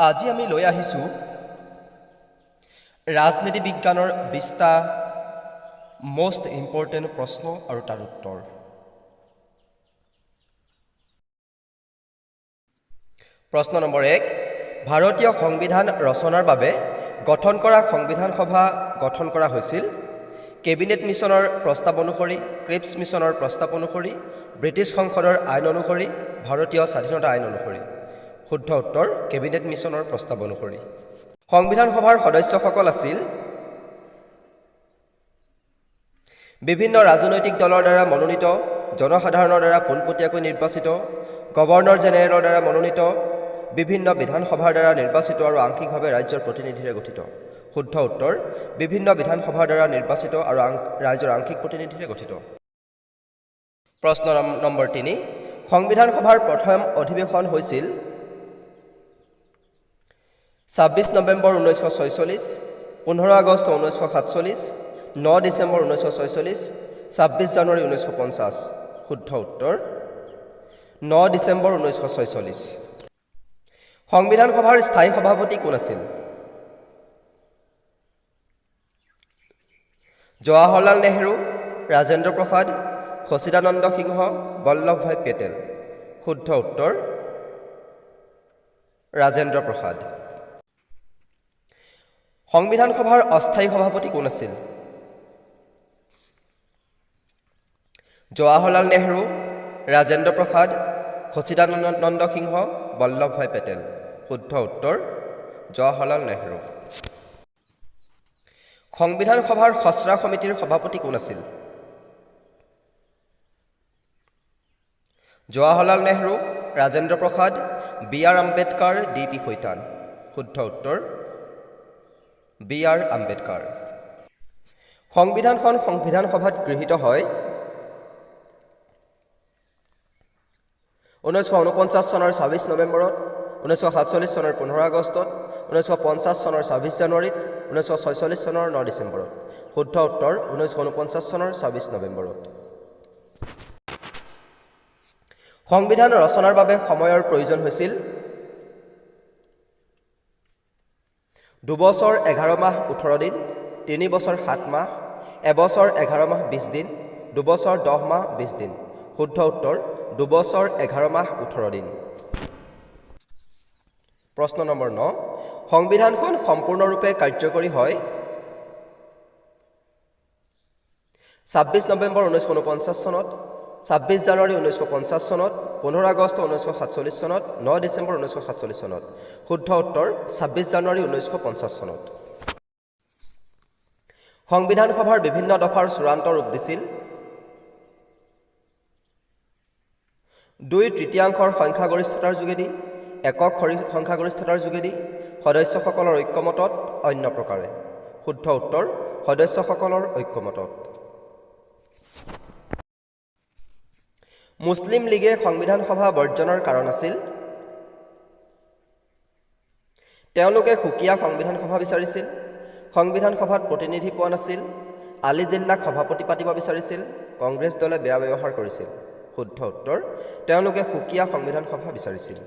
আজি আমি লৈ আহিছোঁ ৰাজনীতি বিজ্ঞানৰ 20টা মোষ্ট ইম্পৰ্টেণ্ট প্ৰশ্ন আৰু তাৰ উত্তৰ। প্ৰশ্ন নম্বৰ 1, ভাৰতীয় সংবিধান ৰচনাৰ বাবে গঠন কৰা সংবিধান সভা গঠন কৰা হৈছিল কেবিনেট মিছনৰ প্ৰস্তাৱ অনুসৰি, ক্ৰিপছ মিছনৰ প্ৰস্তাৱ অনুসৰি, ব্ৰিটিছ সংসদৰ আইন অনুসৰি, ভাৰতীয় স্বাধীনতা আইন অনুসৰি। শুদ্ধ উত্তৰ কেবিনেট মিছনৰ প্ৰস্তাৱ অনুসৰি। সংবিধান সভাৰ সদস্যসকল আছিল বিভিন্ন ৰাজনৈতিক দলৰ দ্বাৰা মনোনীত, জনসাধাৰণৰ দ্বাৰা পোনপটীয়াকৈ নিৰ্বাচিত, গভৰ্ণৰ জেনেৰেলৰ দ্বাৰা মনোনীত, বিভিন্ন বিধানসভাৰ দ্বাৰা নিৰ্বাচিত আৰু আংশিকভাৱে ৰাজ্যৰ প্ৰতিনিধিৰে গঠিত। শুদ্ধ উত্তৰ বিভিন্ন বিধানসভাৰ দ্বাৰা নিৰ্বাচিত আৰু ৰাজ্যৰ আংশিক প্ৰতিনিধিৰে গঠিত। প্ৰশ্ন নম্বৰ 3, সংবিধান সভাৰ প্ৰথম অধিৱেশন হৈছিল 26 নৱেম্বৰ 1946, 15 আগষ্ট 1947, 9 ডিচেম্বৰ 1946, 26 জানুৱাৰী 1950। শুদ্ধ উত্তৰ 9 ডিচেম্বৰ 1946। সংবিধান সভাৰ স্থায়ী সভাপতি কোন আছিল? জৱাহৰলাল নেহৰু, ৰাজেন্দ্ৰ প্ৰসাদ, সচিদানন্দ সিংহ, বল্লভভাই পেটেল। শুদ্ধ উত্তৰ ৰাজেন্দ্ৰ প্ৰসাদ। সংবিধান সভাৰ অস্থায়ী সভাপতি কোন আছিল? জৱাহৰলাল নেহৰু, ৰাজেন্দ্ৰ প্ৰসাদ, সচিদানন্দ সিংহ, বল্লভভাই পেটেল। শুদ্ধ উত্তৰ জৱাহৰলাল নেহৰু। সংবিধান সভাৰ খচৰা সমিতিৰ সভাপতি কোন আছিল? জৱাহৰলাল নেহৰু, ৰাজেন্দ্ৰ প্ৰসাদ, B.R. আম্বেদকাৰ, D.P. শইতান। শুদ্ধ উত্তৰ B.R. আম্বেদকাৰ। সংবিধানখন সংবিধান সভাত গৃহীত হয় 1949 চনৰ 26 নৱেম্বৰত, 1947 চনৰ 15 আগষ্টত, 1950 চনৰ 26 জানুৱাৰীত, 1946 চনৰ 9 ডিচেম্বৰত। শুদ্ধ উত্তৰ 1949 চনৰ 26 নৱেম্বৰত। সংবিধান ৰচনাৰ বাবে সময়ৰ প্ৰয়োজন হৈছিল 2 বছৰ 11 মাহ 18 দিন, 3 বছৰ 7 মাহ, 1 বছৰ 11 মাহ 20 দিন, 2 বছৰ 10 মাহ 20 দিন। শুদ্ধ উত্তৰ 2 বছৰ 11 মাহ 18 দিন। প্ৰশ্ন নম্বৰ 9, সংবিধানখন সম্পূৰ্ণৰূপে কাৰ্যকৰী হয় 26 নৱেম্বৰ 1949 চনত, 26 জানুৱাৰী 1950 চনত, 15 আগষ্ট 1947 চনত, 9 ডিচেম্বৰ 1947 চনত। শুদ্ধ উত্তৰ 26 জানুৱাৰী 1950 চনত। সংবিধান সভাৰ বিভিন্ন দফাৰ চূড়ান্ত ৰূপ দিছিল 2/3 সংখ্যাগৰিষ্ঠতাৰ যোগেদি, একক সংখ্যাগৰিষ্ঠতাৰ যোগেদি, সদস্যসকলৰ ঐক্যমতত, অন্য প্ৰকাৰে। শুদ্ধ উত্তৰ সদস্যসকলৰ ঐক্যমতত। মুছলিম লীগে সংবিধান সভা বৰ্জনৰ কাৰণ আছিল তেওঁলোকে সুকীয়া সংবিধান সভা বিচাৰিছিল, সংবিধান সভাত প্ৰতিনিধি পোৱা নাছিল, আলী জিন্নাক সভাপতি পাতিব বিচাৰিছিল, কংগ্ৰেছ দলে বেয়া ব্যৱহাৰ কৰিছিল। শুদ্ধ উত্তৰ তেওঁলোকে সুকীয়া সংবিধান সভা বিচাৰিছিল।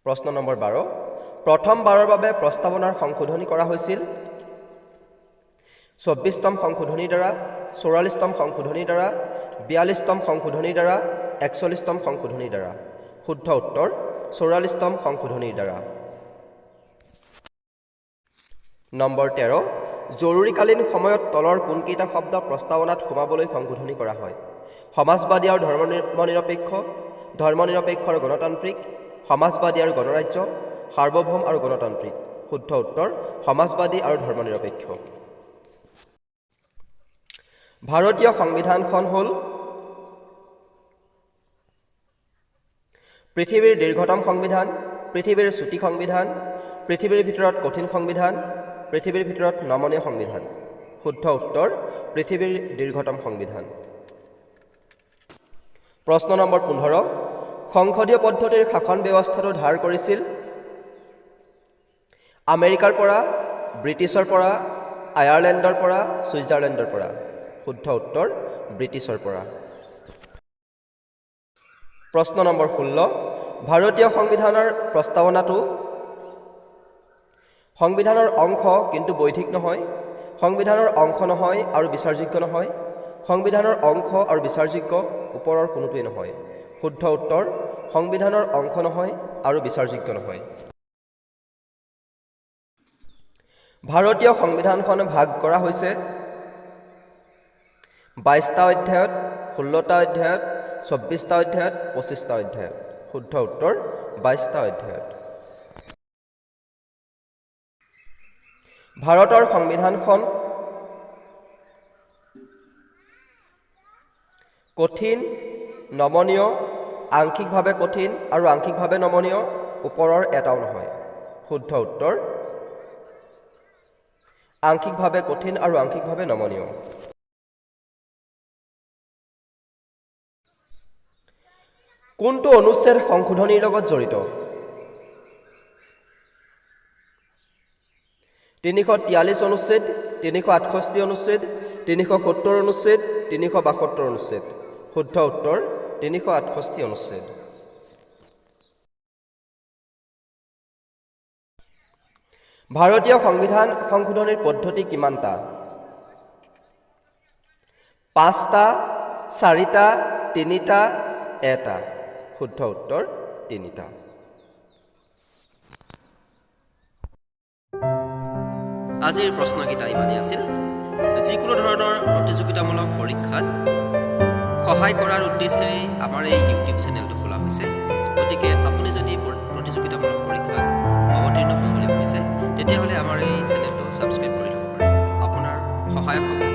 প্ৰশ্ন নম্বৰ 12, প্ৰথমবাৰৰ বাবে প্ৰস্তাৱনাৰ সংশোধনী কৰা হৈছিল 24তম সংশোধনীৰ দ্বাৰা, 44তম সংশোধনীৰ দ্বাৰা, 42তম সংশোধনীৰ দ্বাৰা, 41তম সংশোধনীৰ দ্বাৰা। শুদ্ধ উত্তৰ 44তম সংশোধনীৰ দ্বাৰা। নম্বৰ 13, জৰুৰীকালীন সময়ত তলৰ কোনকেইটা শব্দ প্ৰস্তাৱনাত সোমাবলৈ সংশোধনী কৰা হয়? সমাজবাদী আৰু ধৰ্মনিৰপেক্ষ, ধৰ্মনিৰপেক্ষ আৰু গণতান্ত্ৰিক, সমাজবাদী আৰু গণৰাজ্য, সাৰ্বভৌম আৰু গণতান্ত্ৰিক। শুদ্ধ উত্তৰ সমাজবাদী আৰু ধৰ্মনিৰপেক্ষ। ভাৰতীয় সংবিধানখন হ'ল পৃথিৱীৰ দীৰ্ঘতম সংবিধান, পৃথিৱীৰ চুটি সংবিধান, পৃথিৱীৰ ভিতৰত কঠিন সংবিধান, পৃথিৱীৰ ভিতৰত নমনীয় সংবিধান। শুদ্ধ উত্তৰ পৃথিৱীৰ দীৰ্ঘতম সংবিধান। প্ৰশ্ন নম্বৰ 15, সংসদীয় পদ্ধতিৰ শাসন ব্যৱস্থাটো ধাৰ কৰিছিল আমেৰিকাৰ পৰা, ব্ৰিটিছৰ পৰা, আয়াৰলেণ্ডৰ পৰা, ছুইজাৰলেণ্ডৰ পৰা। শুদ্ধ উত্তৰ ব্ৰিটিছৰ পৰা। প্ৰশ্ন নম্বৰ 16, ভাৰতীয় সংবিধানৰ প্ৰস্তাৱনাটো সংবিধানৰ অংশ কিন্তু বৈধিক নহয়, সংবিধানৰ অংশ নহয় আৰু বিচাৰযোগ্য নহয়, সংবিধানৰ অংশ আৰু বিচাৰযোগ্য ওপৰৰ কোনোটোৱেই নহয়। শুদ্ধ উত্তৰ সংবিধানৰ অংশ নহয় আৰু বিচাৰযোগ্য নহয়। ভাৰতীয় সংবিধানখন ভাগ কৰা হৈছে 22টা অধ্যায়ত, 16টা অধ্যায়ত, 24টা অধ্যায়ত, 25টা অধ্যায়ত। শুদ্ধ উত্তৰ 22টা অধ্যায়ত। ভাৰতৰ সংবিধানখন কঠিন, নমনীয়, আংশিকভাৱে কঠিন আৰু আংশিকভাৱে নমনীয়, ওপৰৰ এটাও নহয়। শুদ্ধ উত্তৰ আংশিকভাৱে কঠিন আৰু আংশিকভাৱে নমনীয়। কোনটো অনুচ্ছেদ সংশোধনীৰ লগত জড়িত? 343 অনুচ্ছেদ, 368 অনুচ্ছেদ, 370 অনুচ্ছেদ, 372 অনুচ্ছেদ। শুদ্ধ উত্তৰ 368 অনুচ্ছেদ। ভাৰতীয় সংবিধান সংশোধনীৰ পদ্ধতি কিমানটা? 5টা, 4টা, 3টা, 1টা। শুদ্ধ উত্তৰ 3টা। আজিৰ প্ৰশ্নকেইটা ইমানেই আছিল। যিকোনো ধৰণৰ প্ৰতিযোগিতামূলক পৰীক্ষাত সহায় কৰাৰ উদ্দেশ্যেৰে আমাৰ এই ইউটিউব চেনেলটো খোলা হৈছে। গতিকে আপুনি যদি প্ৰতিযোগিতামূলক পৰীক্ষাত অৱতীৰ্ণ হ'ম বুলি ভাবিছে, তেতিয়াহ'লে আমাৰ এই চেনেলটো ছাবস্ক্ৰাইব কৰি ল'ব পাৰে। আপোনাৰ সহায় হ'ব।